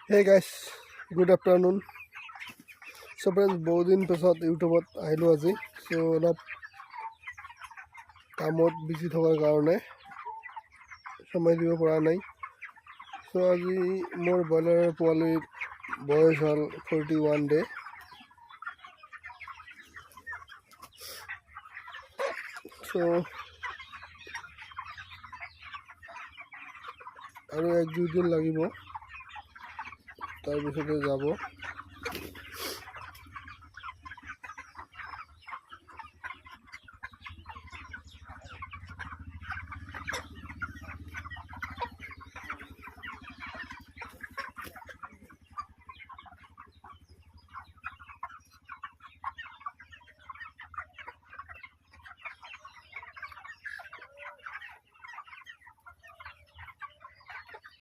Hey guys, good afternoon. So friends, বহুত দিন পিছত ইউটিউবত আহিলোঁ আজি। চ' অলপ কামত বিজি থকাৰ কাৰণে সময় দিব পৰা নাই। চ' আজি মোৰ ব্ৰইলাৰ পোৱালিৰ বয়স হ'ল 41 ডে। চ' আৰু 1-2 দিন লাগিব, তাৰপিছতে যাব।